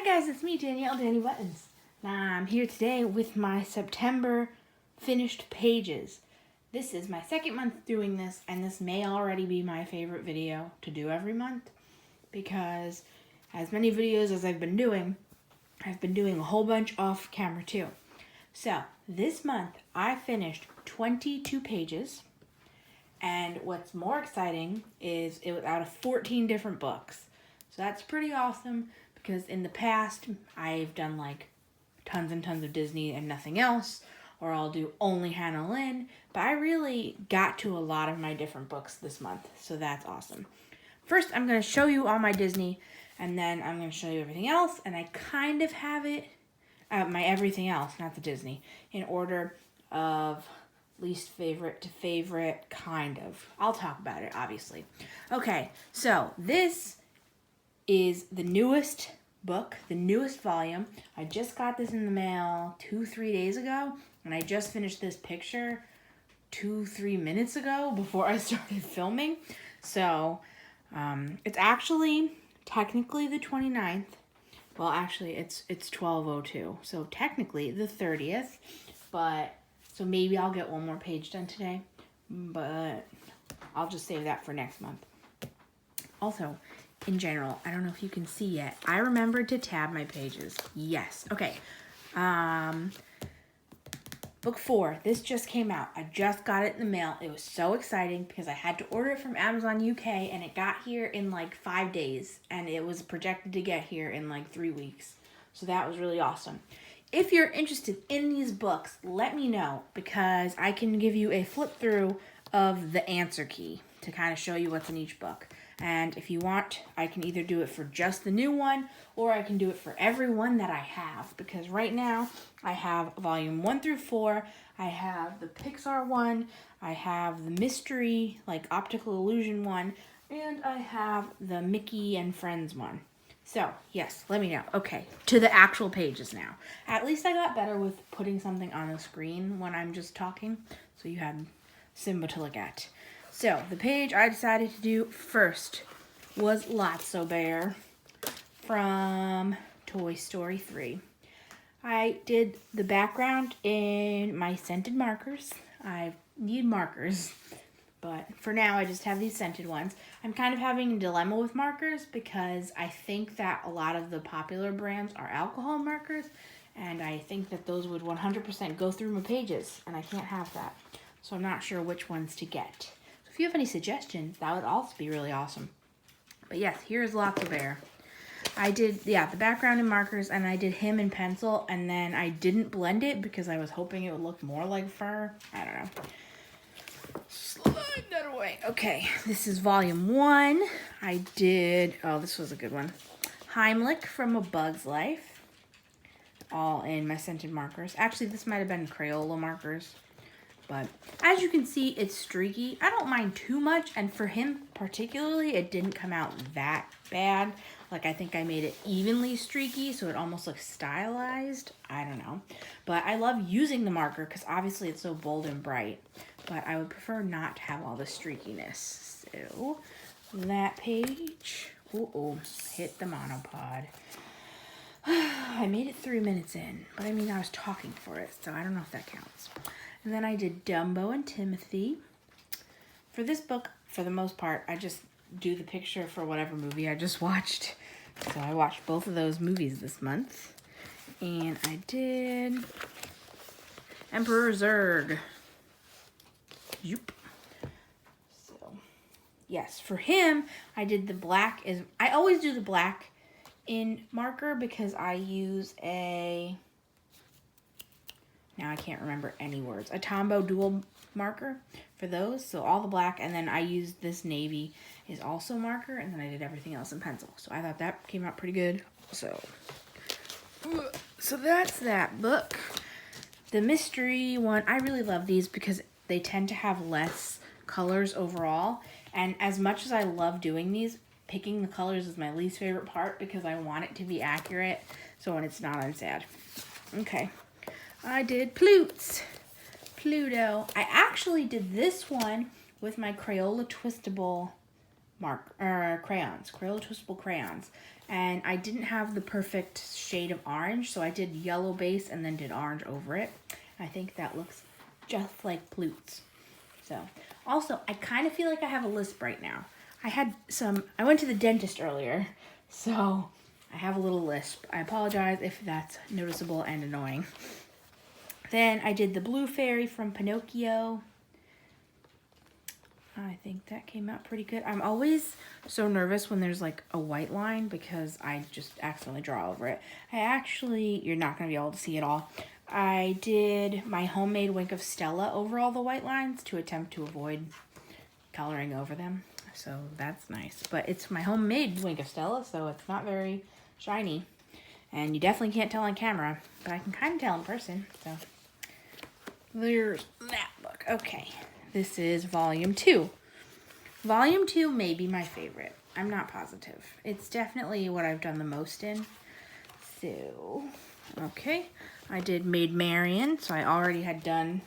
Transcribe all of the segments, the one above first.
guys, it's me, Danielle, Danny Buttons. I'm here today with my September finished pages. This is my second month doing this, and this may already be my favorite video to do every month because as many videos as I've been doing a whole bunch off camera too. So this month I finished 22 pages, and what's more exciting is it was out of 14 different books. So that's pretty awesome because in the past I've done like tons and tons of Disney and nothing else, or I'll do only Hannah Lynn, but I really got to a lot of my different books this month, so that's awesome. First, I'm going to show you all my Disney, and then I'm going to show you everything else, and I kind of have it, my everything else, not the Disney, in order of least favorite to favorite, kind of. I'll talk about it, obviously. Okay, so this is the newest book, the newest volume. I just got this in the mail 2-3 days ago, and I just finished this picture 2-3 minutes ago before I started filming. So it's actually technically the 29th. Well, actually it's 12:02, so technically the 30th, but so maybe I'll get one more page done today, but I'll just save that for next month. Also, in general, I don't know if you can see yet, I remembered to tab my pages. Yes. Okay. Book 4. This just came out. I just got it in the mail. It was so exciting because I had to order it from Amazon UK, and it got here in like 5 days, and it was projected to get here in like 3 weeks. So that was really awesome. If you're interested in these books, let me know because I can give you a flip through of the answer key to kind of show you what's in each book. And if you want, I can either do it for just the new one, or I can do it for every one that I have. Because right now, I have volume 1 through 4. I have the Pixar one. I have the mystery, like optical illusion one. And I have the Mickey and Friends one. So, yes, let me know. Okay, to the actual pages now. At least I got better with putting something on the screen when I'm just talking. So you had Simba to look at. So, the page I decided to do first was Lotso Bear from Toy Story 3. I did the background in my scented markers. I need markers, but for now I just have these scented ones. I'm kind of having a dilemma with markers because I think that a lot of the popular brands are alcohol markers, and I think that those would 100% go through my pages, and I can't have that. So I'm not sure which ones to get. If you have any suggestions, that would also be really awesome. But yes, here's Lotso Bear. I did, the background in markers, and I did him in pencil, and then I didn't blend it because I was hoping it would look more like fur. I don't know. Slide that away. Okay, this is volume 1. I did, oh, this was a good one. Heimlich from A Bug's Life. All in my scented markers. Actually, this might have been Crayola markers. But as you can see, it's streaky. I don't mind too much, and for him particularly, it didn't come out that bad. Like, I think I made it evenly streaky, so it almost looks stylized. I don't know. But I love using the marker because obviously it's so bold and bright. But I would prefer not to have all the streakiness. So, that page. Hit the monopod. I made it 3 minutes in, but I mean, I was talking for it, so I don't know if that counts. And then I did Dumbo and Timothy. For this book, for the most part, I just do the picture for whatever movie I just watched. So I watched both of those movies this month. And I did Emperor Zurg. Yoop. So, yes, for him, I did the black. I always do the black in marker because I use now I can't remember any words. A Tombow dual marker for those. So all the black, and then I used this navy is also marker, and then I did everything else in pencil. So I thought that came out pretty good. So that's that book. The mystery one, I really love these because they tend to have less colors overall. And as much as I love doing these, picking the colors is my least favorite part because I want it to be accurate. So when it's not, I'm sad. Okay. I did Pluto. I actually did this one with my Crayola Twistable crayons, Crayola twistable crayons. And I didn't have the perfect shade of orange, so I did yellow base and then did orange over it. I think that looks just like Plutes. So, also, I kind of feel like I have a lisp right now. I went to the dentist earlier, so I have a little lisp. I apologize if that's noticeable and annoying. Then I did the blue fairy from Pinocchio. I think that came out pretty good. I'm always so nervous when there's like a white line because I just accidentally draw over it. You're not going to be able to see it all. I did my homemade Wink of Stella over all the white lines to attempt to avoid coloring over them. So that's nice. But it's my homemade Wink of Stella, so it's not very shiny. And you definitely can't tell on camera, but I can kind of tell in person. So there's that book. Okay. This is volume 2. Volume 2 may be my favorite. I'm not positive. It's definitely what I've done the most in. So, okay. I did Maid Marian, so I already had done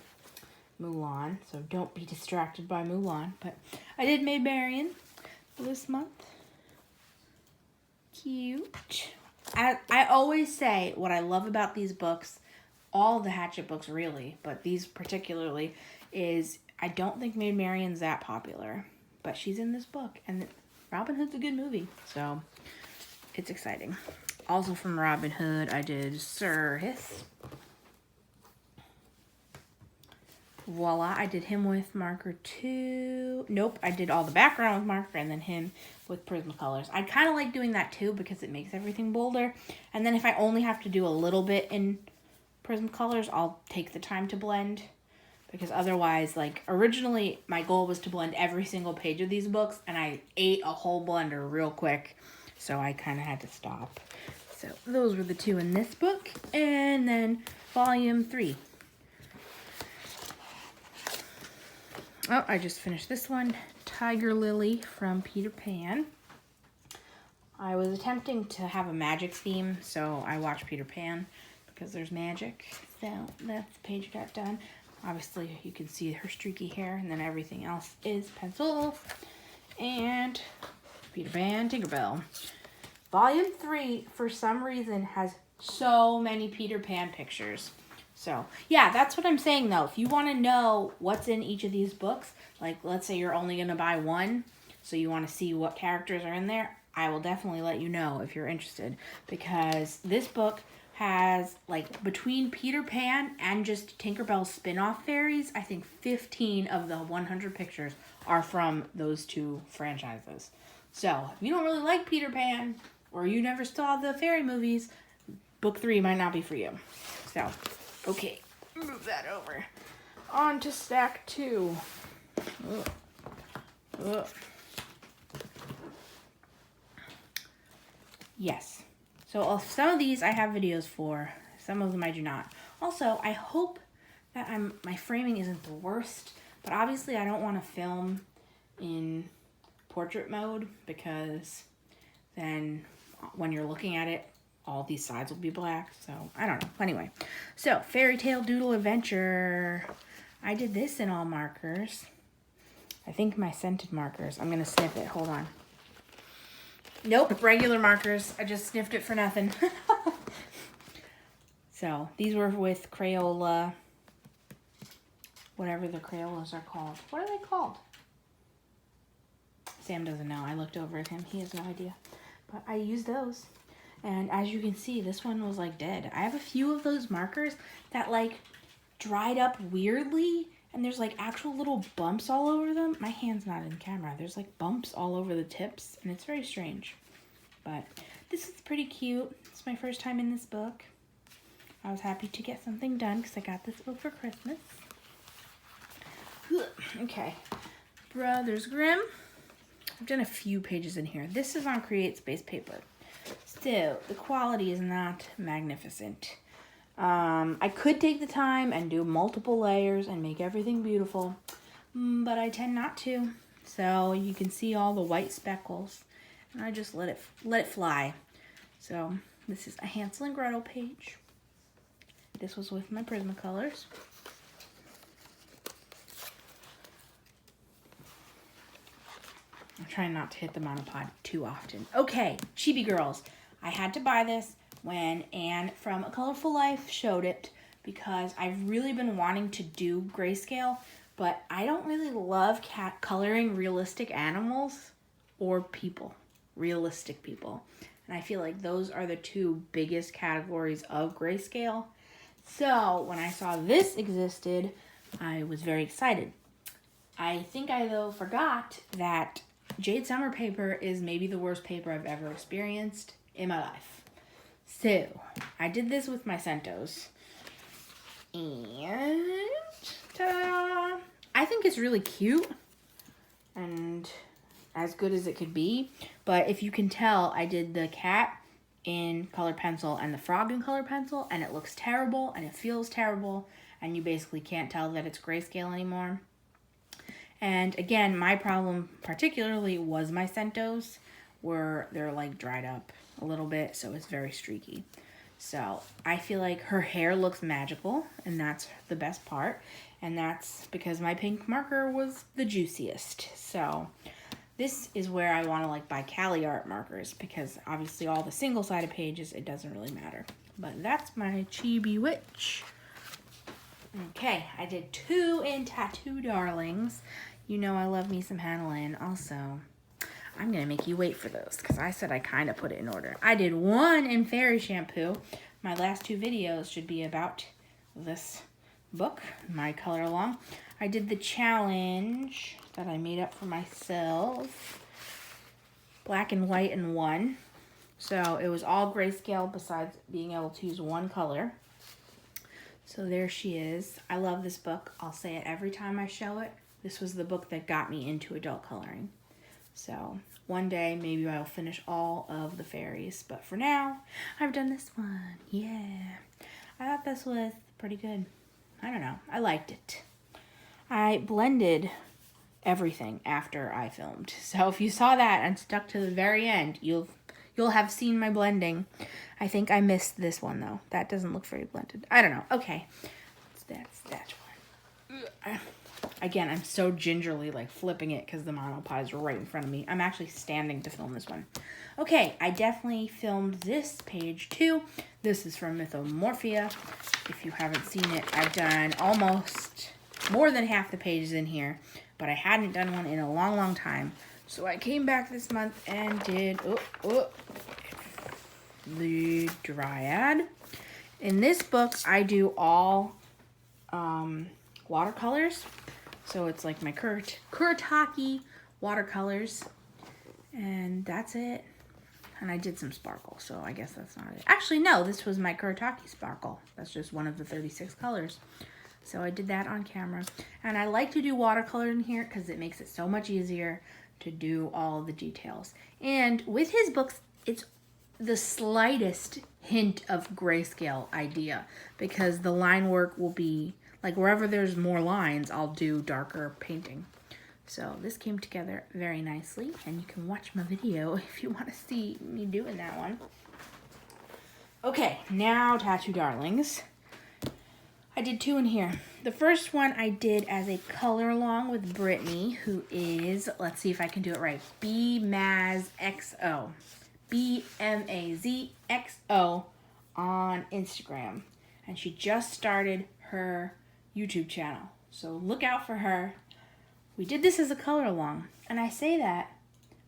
Mulan. So don't be distracted by Mulan. But I did Maid Marian for this month. Cute. I always say what I love about these books, all the Hatchet books really, but these particularly, is I don't think Maid Marian's that popular, but she's in this book, and Robin Hood's a good movie, so it's exciting. Also from Robin Hood, I did Sir Hiss. Voila, I did him with marker 2. Nope, I did all the background with marker and then him with Prismacolors. I kind of like doing that too because it makes everything bolder. And then if I only have to do a little bit in Prismacolors, I'll take the time to blend. Because otherwise, like, originally my goal was to blend every single page of these books, and I ate a whole blender real quick, so I kind of had to stop. So those were the 2 in this book, and then volume 3. Oh, I just finished this one, Tiger Lily from Peter Pan. I was attempting to have a magic theme, so I watched Peter Pan because there's magic. So that's the page got done. Obviously, you can see her streaky hair, and then everything else is pencil. And Peter Pan, Tinkerbell. Volume 3, for some reason, has so many Peter Pan pictures. So, yeah, that's what I'm saying, though. If you want to know what's in each of these books, like, let's say you're only going to buy one, so you want to see what characters are in there, I will definitely let you know if you're interested. Because this book has, like, between Peter Pan and just Tinkerbell spin-off fairies, I think 15 of the 100 pictures are from those 2 franchises. So, if you don't really like Peter Pan, or you never saw the fairy movies, book 3 might not be for you. So, okay, move that over. On to stack 2. Ugh. Ugh. Yes. So some of these I have videos for, some of them I do not. Also, I hope that my framing isn't the worst, but obviously I don't want to film in portrait mode because then when you're looking at it, all these sides will be black, so I don't know. Anyway, so Fairy Tale Doodle Adventure. I did this in all markers. I think my scented markers. I'm going to sniff it. Hold on. Nope, regular markers. I just sniffed it for nothing. So, these were with Crayola, whatever the Crayolas are called. What are they called? Sam doesn't know. I looked over at him. He has no idea. But I used those. And as you can see, this one was like dead. I have a few of those markers that like dried up weirdly. And there's like actual little bumps all over them. My hand's not in camera. There's like bumps all over the tips. And it's very strange. But this is pretty cute. It's my first time in this book. I was happy to get something done because I got this book for Christmas. Okay. Brothers Grimm. I've done a few pages in here. This is on Create Space paper. Still, the quality is not magnificent. I could take the time and do multiple layers and make everything beautiful, but I tend not to. So you can see all the white speckles, and I just let it fly. So this is a Hansel and Gretel page. This was with my Prismacolors. trying not to hit the monopod too often. Okay, Chibi Girls. I had to buy this when Anne from A Colorful Life showed it because I've really been wanting to do grayscale, but I don't really love coloring realistic animals or people, realistic people. And I feel like those are the two biggest categories of grayscale. So when I saw this existed, I was very excited. I think I, though, forgot that Jade Summer paper is maybe the worst paper I've ever experienced in my life. So, I did this with my Centos. And, ta-da! I think it's really cute and as good as it could be. But if you can tell, I did the cat in colored pencil and the frog in colored pencil, and it looks terrible and it feels terrible, and you basically can't tell that it's grayscale anymore. And again, my problem particularly was my Centos, where they're like dried up a little bit, so it's very streaky. So I feel like her hair looks magical, and that's the best part. And that's because my pink marker was the juiciest. So this is where I want to like buy Cali Art markers, because obviously all the single-sided pages, it doesn't really matter. But that's my Chibi Witch. Okay, I did 2 in Tattoo Darlings. You know I love me some Hanna. Also, I'm going to make you wait for those because I said I kind of put it in order. I did 1 in Fairy Shampoo. My last 2 videos should be about this book, my color along. I did the challenge that I made up for myself. Black and white in 1. So it was all grayscale besides being able to use 1 color. So there she is. I love this book. I'll say it every time I show it. This was the book that got me into adult coloring. So one day maybe I'll finish all of the fairies. But for now, I've done this one. Yeah. I thought this was pretty good. I don't know. I liked it. I blended everything after I filmed. So if you saw that and stuck to the very end, you'll have seen my blending. I think I missed this one though. That doesn't look very blended. I don't know. Okay. That's that one. Again, I'm so gingerly like flipping it because the monopod is right in front of me. I'm actually standing to film this one. Okay, I definitely filmed this page too. This is from Mythomorphia. If you haven't seen it, I've done almost more than half the pages in here, but I hadn't done one in a long, long time. So I came back this month and did the Dryad. In this book, I do all watercolors. So it's like my Kuretake watercolors. And that's it. And I did some sparkle, so I guess that's not it. Actually, no, this was my Kuretake sparkle. That's just one of the 36 colors. So I did that on camera. And I like to do watercolor in here because it makes it so much easier to do all the details. And with his books, it's the slightest hint of grayscale idea because the line work will be, like wherever there's more lines, I'll do darker painting. So this came together very nicely, and you can watch my video if you want to see me doing that one. Okay, now Tattoo Darlings. I did 2 in here. The first one I did as a color along with Brittany, who is, let's see if I can do it right, BMazXO. BMazXO on Instagram. And she just started her YouTube channel. So look out for her. We did this as a color along. And I say that,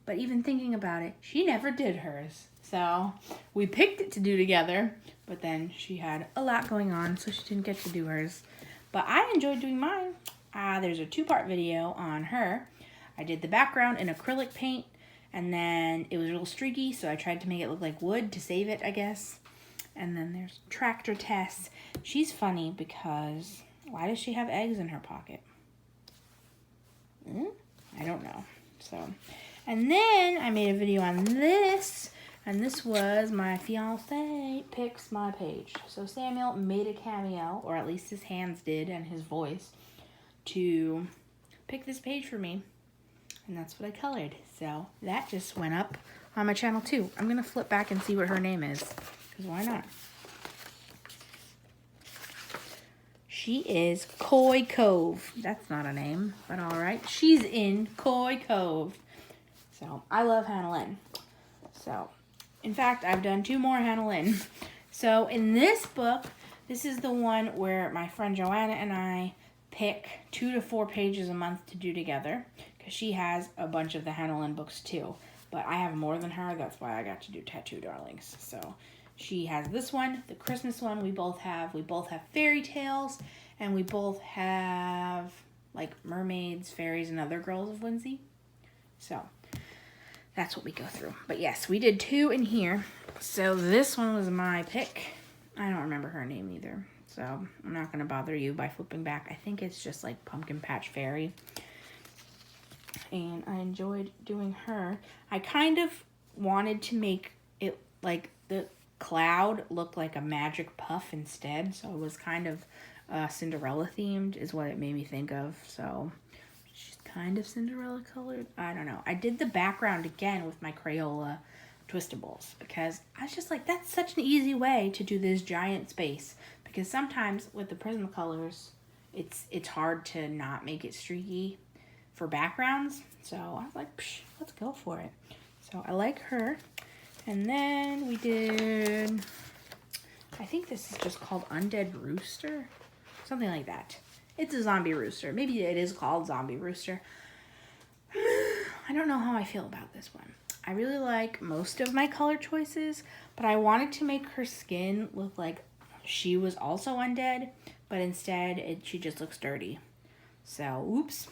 but even thinking about it, she never did hers. So we picked it to do together, but then she had a lot going on, so she didn't get to do hers. But I enjoyed doing mine. There's a 2-part video on her. I did the background in acrylic paint, and then it was real streaky, so I tried to make it look like wood to save it, I guess. And then there's Tractor Tess. She's funny because why does she have eggs in her pocket? I don't know. So, and then I made a video on this, and this was my fiance picks my page. So Samuel made a cameo, or at least his hands did, and his voice, to pick this page for me. And that's what I colored. So that just went up on my channel too. I'm going to flip back and see what her name is, because why not? She is Koi Cove. That's not a name, but all right. She's in Koi Cove. So I love Hanna Lynn. So, in fact, I've done 2 more Hanna Lynn. So in this book, this is the one where my friend Joanna and I pick 2 to 4 pages a month to do together, because she has a bunch of the Hanna Lynn books too. But I have more than her. That's why I got to do Tattoo Darlings. So she has this one, the Christmas one we both have. We both have fairy tales, and we both have like mermaids, fairies, and other girls of whimsy. So that's what we go through. But yes, we did 2 in here. So this one was my pick. I don't remember her name either. So I'm not going to bother you by flipping back. I think it's just like Pumpkin Patch Fairy. And I enjoyed doing her. I kind of wanted to make it like the cloud look like a magic puff instead. So it was kind of Cinderella themed is what it made me think of. So she's kind of Cinderella colored. I don't know. I did the background again with my Crayola Twistables because I was just like, that's such an easy way to do this giant space. Because sometimes with the Prismacolors, it's hard to not make it streaky for backgrounds. So I was like, let's go for it. So I like her. And then we did, I think this is just called Undead Rooster. Something like that. It's a zombie rooster. Maybe it is called Zombie Rooster. I don't know how I feel about this one. I really like most of my color choices, but I wanted to make her skin look like she was also undead, but instead she just looks dirty. So, oops.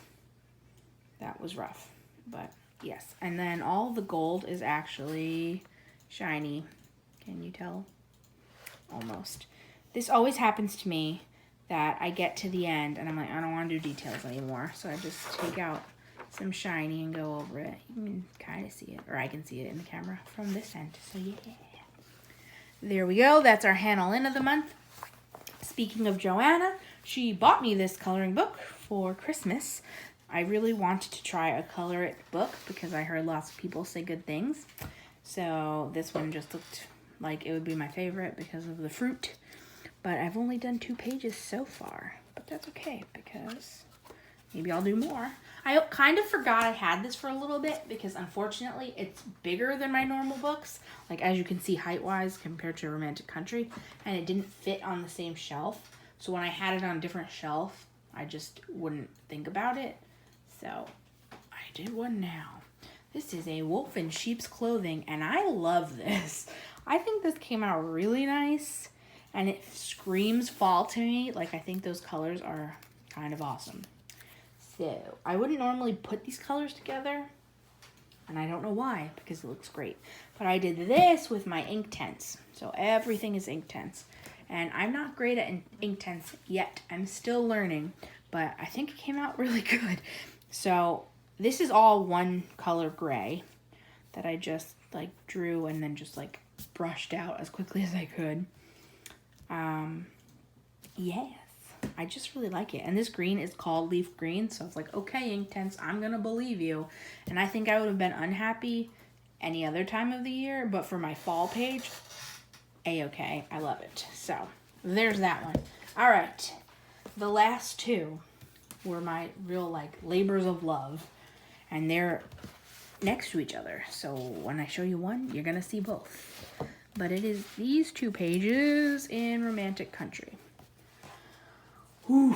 That was rough, but yes. And then all the gold is actually shiny. Can you tell? Almost. This always happens to me that I get to the end and I'm like, I don't want to do details anymore. So I just take out some shiny and go over it. You can kind of see it, or I can see it in the camera from this end. So yeah. There we go. That's our Hanna Lynn of the month. Speaking of Joanna, she bought me this coloring book for Christmas. I really wanted to try a color it book because I heard lots of people say good things. So this one just looked like it would be my favorite because of the fruit. But I've only done 2 pages so far. But that's okay because maybe I'll do more. I kind of forgot I had this for a little bit because unfortunately it's bigger than my normal books. Like as you can see height-wise compared to Romantic Country. And it didn't fit on the same shelf. So when I had it on a different shelf, I just wouldn't think about it. So I did one now. This is a wolf in sheep's clothing, and I love this. I think this came out really nice, and it screams fall to me. Like, I think those colors are kind of awesome. So I wouldn't normally put these colors together, and I don't know why, because it looks great. But I did this with my Inktense. So everything is Inktense. And I'm not great at Inktense yet. I'm still learning, but I think it came out really good. So this is all one color gray that I just like drew and then just like brushed out as quickly as I could. Yes, I just really like it. And this green is called leaf green. So it's like, okay, Inktense, I'm going to believe you. And I think I would have been unhappy any other time of the year. But for my fall page, A-okay, I love it. So there's that one. All right, the last 2 were my real like labors of love, and they're next to each other. So when I show you one, you're gonna see both. But it is these 2 pages in Romantic Country. Whew.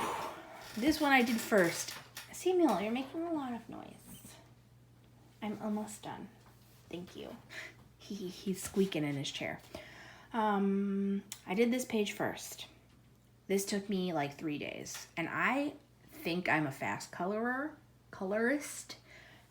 This one I did first. Samuel, you're making a lot of noise. I'm almost done. Thank you. He's squeaking in his chair. I did this page first. This took me like 3 days, and I think I'm a fast colorist,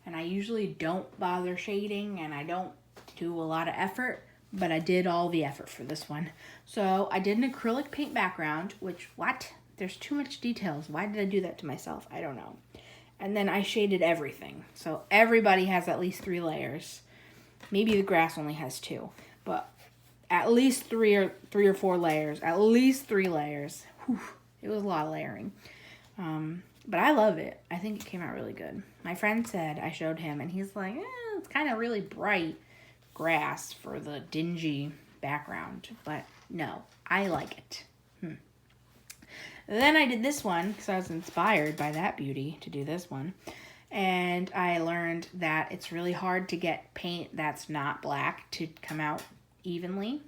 and I usually don't bother shading, and I don't do a lot of effort, but I did all the effort for this one. So I did an acrylic paint background, which, what? There's too much details. Why did I do that to myself? I don't know. And then I shaded everything. So everybody has at least 3 layers. Maybe the grass only has 2, but at least 3 or 4 layers. At least 3 layers. Whew, it was a lot of layering. But I love it. I think it came out really good. My friend said, I showed him, and he's like, it's kind of really bright grass for the dingy background. But no, I like it. Then I did this one, because I was inspired by that beauty to do this one. And I learned that it's really hard to get paint that's not black to come out evenly.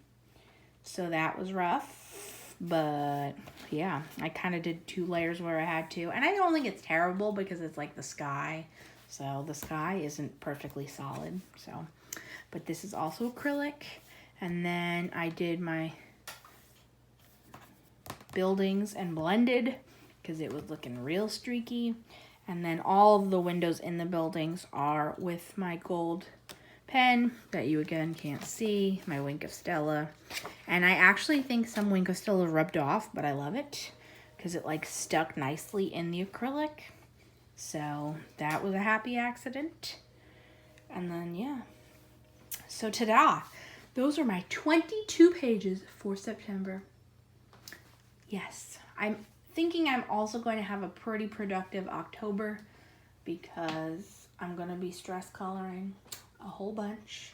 So that was rough. But yeah, I kind of did 2 layers where I had to. And I don't think it's terrible because it's like the sky. So the sky isn't perfectly solid. So, but this is also acrylic. And then I did my buildings and blended because it was looking real streaky. And then all of the windows in the buildings are with my gold pen that you again can't see, my Wink of Stella. And I actually think some Wink of Stella rubbed off, but I love it because it like stuck nicely in the acrylic. So that was a happy accident. And then yeah. So ta-da! Those are my 22 pages for September. Yes, I'm thinking I'm also going to have a pretty productive October because I'm going to be stress coloring a whole bunch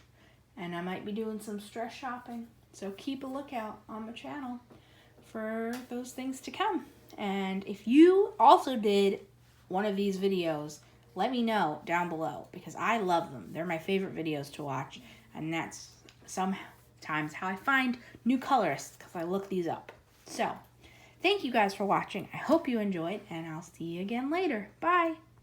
and I might be doing some stress shopping. So keep a lookout on my channel for those things to come. And if you also did one of these videos, let me know down below because I love them. They're my favorite videos to watch, and that's sometimes how I find new colorists because I look these up. So thank you guys for watching. I hope you enjoyed, and I'll see you again later. Bye.